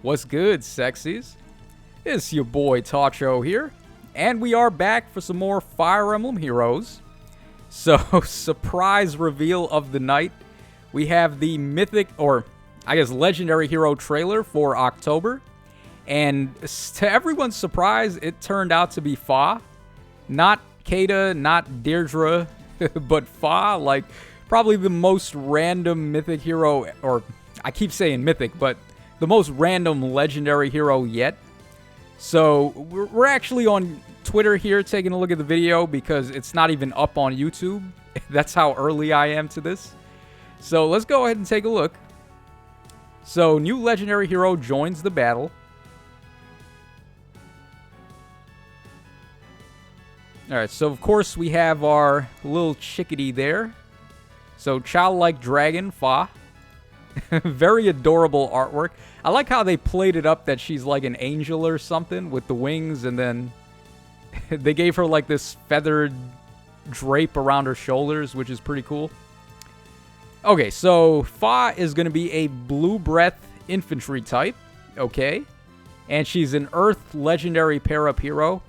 What's good, sexies? It's your boy Tacho here, and we are back for some more Fire Emblem Heroes. So, surprise reveal of the night, we have the mythic, or I guess legendary hero trailer for October. And to everyone's surprise, it turned out to be Fa. Not Kata, not Deirdre, but Fa, like probably the most random mythic hero, or I keep saying mythic, but the most random legendary hero yet. So we're actually on Twitter here taking a look at the video because it's not even up on YouTube. That's how early I am to this. So let's go ahead and take a look. So new legendary hero joins the battle. Alright, so of course we have our little chickadee there. So childlike dragon, Fa. Very adorable artwork. I like how they played it up that she's like an angel or something with the wings, and then they gave her like this feathered drape around her shoulders, which is pretty cool. Okay, so Fa is going to be a Blue Breath infantry type. Okay. And she's an Earth legendary pair-up hero.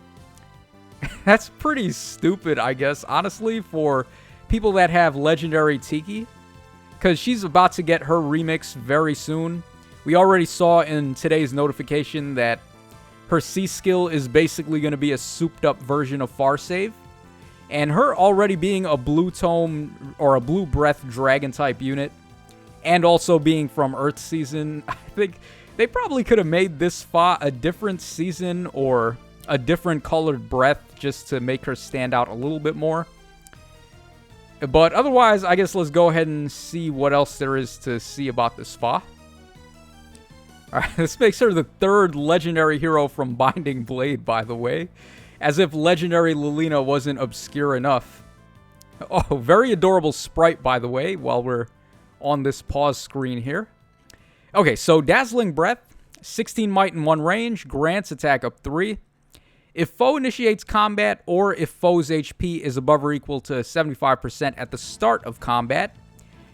That's pretty stupid, I guess, honestly, for people that have legendary Tiki. Because she's about to get her remix very soon. We already saw in today's notification that her C skill is basically going to be a souped-up version of Farsave. And her already being a Blue Tome or a Blue Breath Dragon-type unit, and also being from Earth Season, I think they probably could have made this Fa a different season or a different colored breath just to make her stand out a little bit more. But otherwise, I guess let's go ahead and see what else there is to see about this Fa. Alright, this makes her the third legendary hero from Binding Blade, by the way. As if legendary Lilina wasn't obscure enough. Oh, very adorable sprite, by the way, while we're on this pause screen here. Okay, so Dazzling Breath, 16 might and 1 range, grants attack up 3. If foe initiates combat, or if foe's HP is above or equal to 75% at the start of combat,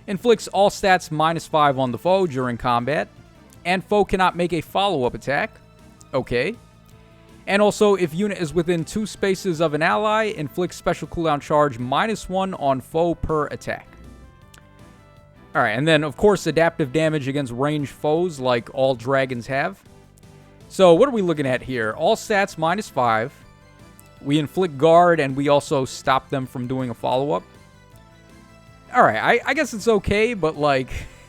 inflicts all stats -5 on the foe during combat, and foe cannot make a follow-up attack. Okay. And also, if unit is within 2 spaces of an ally, inflicts special cooldown charge -1 on foe per attack. Alright, and then, of course, adaptive damage against ranged foes, like all dragons have. So, what are we looking at here? All stats -5. We inflict guard, and we also stop them from doing a follow-up. Alright, I guess it's okay, but, like,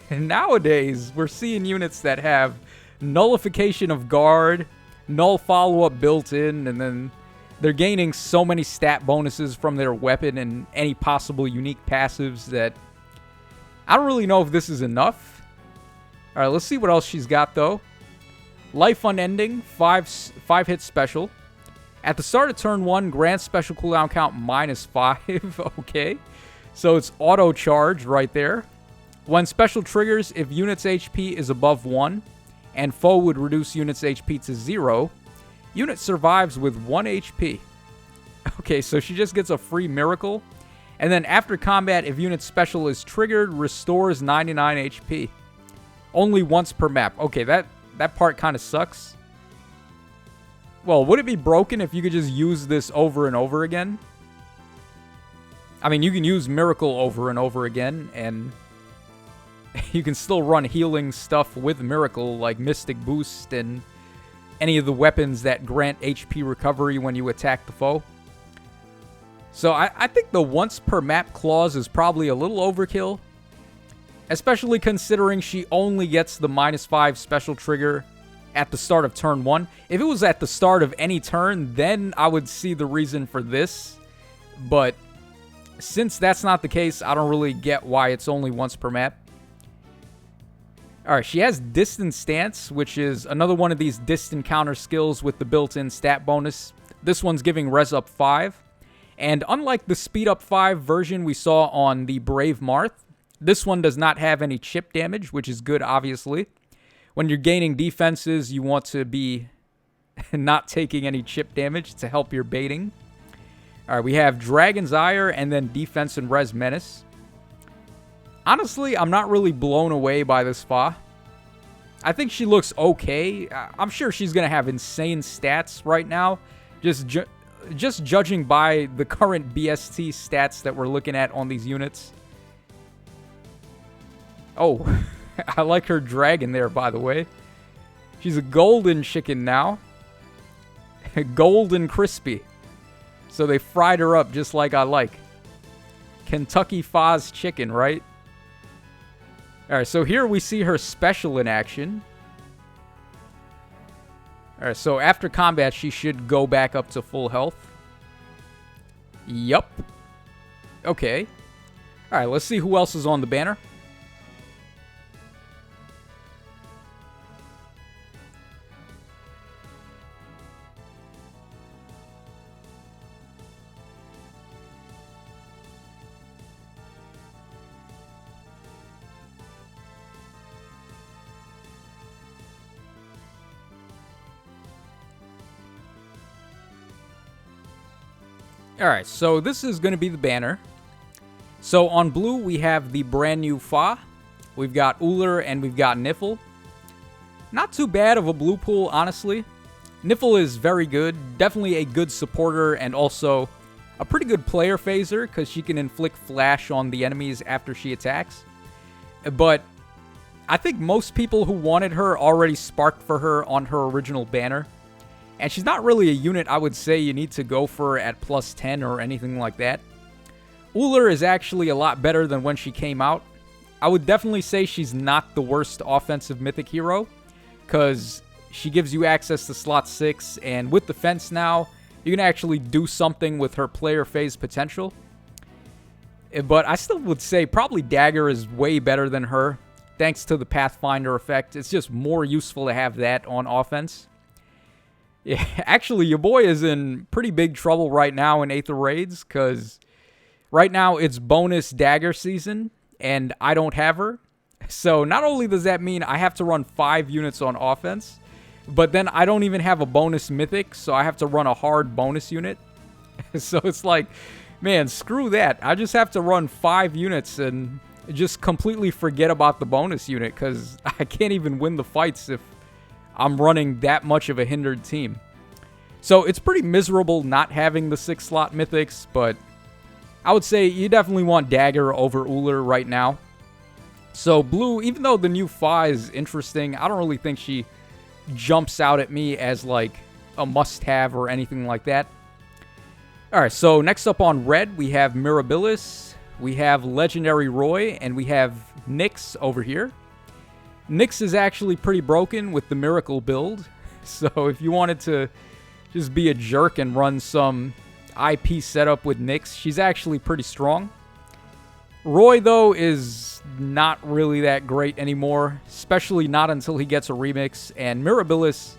nowadays, we're seeing units that have nullification of guard, null follow-up built in, and then they're gaining so many stat bonuses from their weapon and any possible unique passives that I don't really know if this is enough. Alright, let's see what else she's got, though. Life Unending, 5 hit special. At the start of turn 1, grants special cooldown count -5. Okay. So it's auto charge right there. When special triggers, if unit's HP is above 1, and foe would reduce unit's HP to 0, unit survives with 1 HP. Okay, so she just gets a free miracle. And then after combat, if unit's special is triggered, restores 99 HP. Only once per map. Okay, that part kind of sucks. Well, would it be broken if you could just use this over and over again? I mean, you can use Miracle over and over again, and you can still run healing stuff with Miracle, like Mystic Boost and any of the weapons that grant HP recovery when you attack the foe. So I think the once per map clause is probably a little overkill. Especially considering she only gets the -5 special trigger at the start of turn 1. If it was at the start of any turn, then I would see the reason for this. But since that's not the case, I don't really get why it's only once per map. Alright, she has Distant Stance, which is another one of these distant counter skills with the built-in stat bonus. This one's giving res up 5. And unlike the speed up 5 version we saw on the Brave Marth, this one does not have any chip damage, which is good, obviously. When you're gaining defenses, you want to be not taking any chip damage to help your baiting. Alright, we have Dragon's Ire and then Defense and Res Menace. Honestly, I'm not really blown away by this Fa. I think she looks okay. I'm sure she's going to have insane stats right now. Just judging by the current BST stats that we're looking at on these units. Oh, I like her dragon there, by the way. She's a golden chicken now. Golden crispy. So they fried her up just like I like. Kentucky Foz chicken, right? Alright, so here we see her special in action. Alright, so after combat, she should go back up to full health. Yup. Okay. Alright, let's see who else is on the banner. Alright, so this is going to be the banner. So on blue, we have the brand new Fa. We've got Uller and we've got Niffle. Not too bad of a blue pool, honestly. Niffle is very good. Definitely a good supporter and also a pretty good player phaser because she can inflict flash on the enemies after she attacks. But I think most people who wanted her already sparked for her on her original banner. And she's not really a unit I would say you need to go for at plus 10 or anything like that. Uller is actually a lot better than when she came out. I would definitely say she's not the worst offensive mythic hero, because she gives you access to slot 6, and with defense now, you can actually do something with her player phase potential. But I still would say probably Dagger is way better than her, thanks to the Pathfinder effect. It's just more useful to have that on offense. Yeah, actually, your boy is in pretty big trouble right now in Aether Raids, because right now it's bonus Dagger season, and I don't have her. So not only does that mean I have to run 5 units on offense, but then I don't even have a bonus mythic, so I have to run a hard bonus unit. So it's like, man, screw that. I just have to run 5 units and just completely forget about the bonus unit, because I can't even win the fights if I'm running that much of a hindered team. So it's pretty miserable not having the 6-slot mythics, but I would say you definitely want Dagger over Uller right now. So blue, even though the new Fa is interesting, I don't really think she jumps out at me as like a must-have or anything like that. Alright, so next up on red, we have Mirabilis, we have Legendary Roy, and we have Nyx over here. Nyx is actually pretty broken with the Miracle build, so if you wanted to just be a jerk and run some IP setup with Nyx, she's actually pretty strong. Roy, though, is not really that great anymore, especially not until he gets a remix, and Mirabilis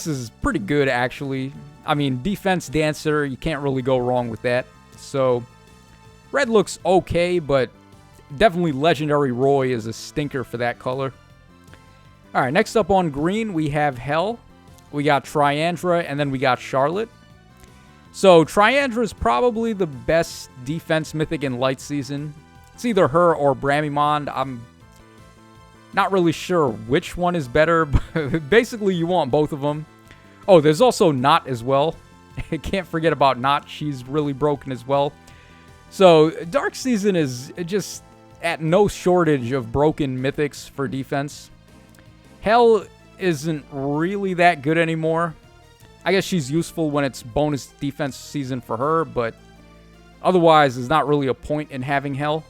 is pretty good, actually. I mean, defense dancer, you can't really go wrong with that. So, red looks okay, but definitely Legendary Roy is a stinker for that color. Alright, next up on green, we have Hell. We got Triandra, and then we got Charlotte. So, Triandra is probably the best defense mythic in Light Season. It's either her or Bramimond. I'm not really sure which one is better, but basically you want both of them. Oh, there's also Not as well. Can't forget about Not. She's really broken as well. So, Dark Season is just at no shortage of broken mythics for defense. Hell isn't really that good anymore. I guess she's useful when it's bonus defense season for her, but otherwise there's not really a point in having Hell.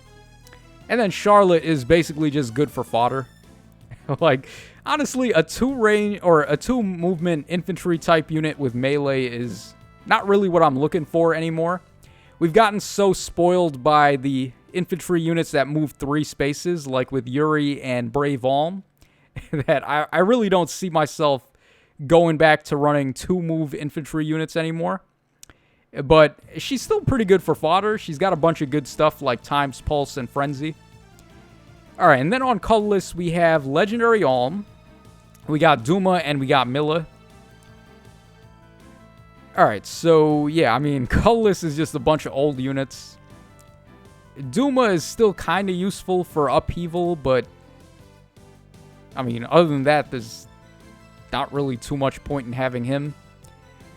And then Charlotte is basically just good for fodder. Like, honestly, a 2-range or a 2-movement infantry type unit with melee is not really what I'm looking for anymore. We've gotten so spoiled by the infantry units that move 3 spaces, like with Yuri and Brave Alm, that I really don't see myself going back to running 2-move infantry units anymore. But she's still pretty good for fodder. She's got a bunch of good stuff like Time's Pulse and Frenzy. Alright, and then on colorless, we have Legendary Alm. We got Duma and we got Milla. Alright, so yeah, I mean, colorless is just a bunch of old units. Duma is still kind of useful for upheaval, but I mean, other than that, there's not really too much point in having him.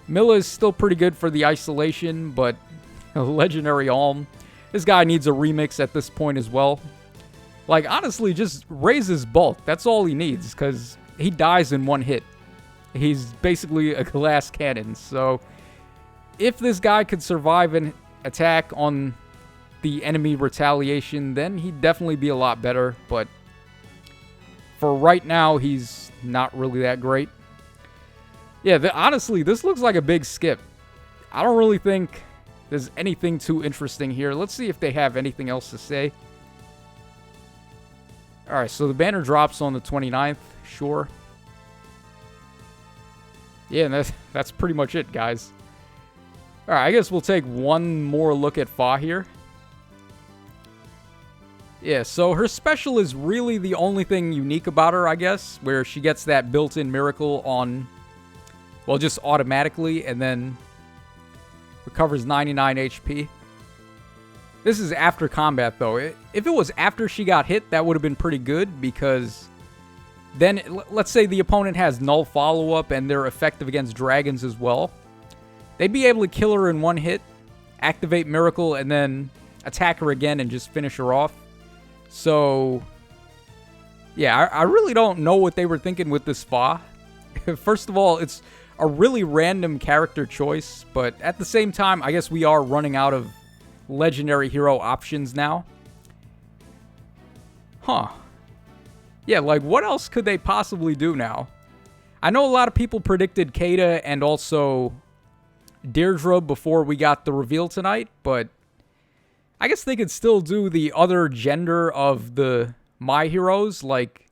Milla is still pretty good for the isolation, but Legendary Alm, this guy needs a remix at this point as well. Like, honestly, just raise his bulk. That's all he needs, because he dies in one hit. He's basically a glass cannon. So, if this guy could survive an attack on the enemy retaliation, then he'd definitely be a lot better. But for right now, he's not really that great. Yeah, honestly, this looks like a big skip. I don't really think there's anything too interesting here. Let's see if they have anything else to say. Alright, so the banner drops on the 29th. Sure. Yeah, and that's pretty much it, guys. Alright, I guess we'll take one more look at Fa here. Yeah, so her special is really the only thing unique about her, I guess, where she gets that built-in miracle on, well, just automatically, and then recovers 99 HP. This is after combat, though. If it was after she got hit, that would have been pretty good, because then, let's say the opponent has null follow-up and they're effective against dragons as well. They'd be able to kill her in one hit, activate miracle, and then attack her again and just finish her off. So, yeah, I really don't know what they were thinking with this Fa. First of all, it's a really random character choice, but at the same time, I guess we are running out of legendary hero options now. Huh. Yeah, like, what else could they possibly do now? I know a lot of people predicted Kata and also Deirdre before we got the reveal tonight, but I guess they could still do the other gender of the My Heroes. Like,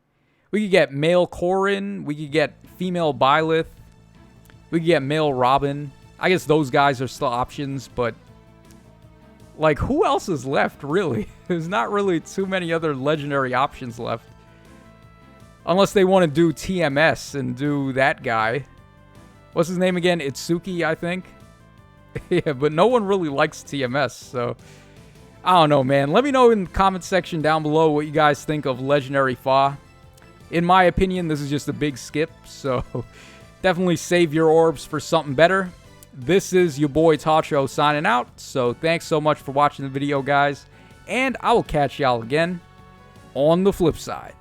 we could get male Corrin, we could get female Byleth, we could get male Robin. I guess those guys are still options, but like, who else is left, really? There's not really too many other legendary options left. Unless they want to do TMS and do that guy. What's his name again? Itsuki, I think. Yeah, but no one really likes TMS, so I don't know, man. Let me know in the comment section down below what you guys think of Legendary Fa. In my opinion, this is just a big skip, so definitely save your orbs for something better. This is your boy Tacho signing out, so thanks so much for watching the video, guys, and I will catch y'all again on the flip side.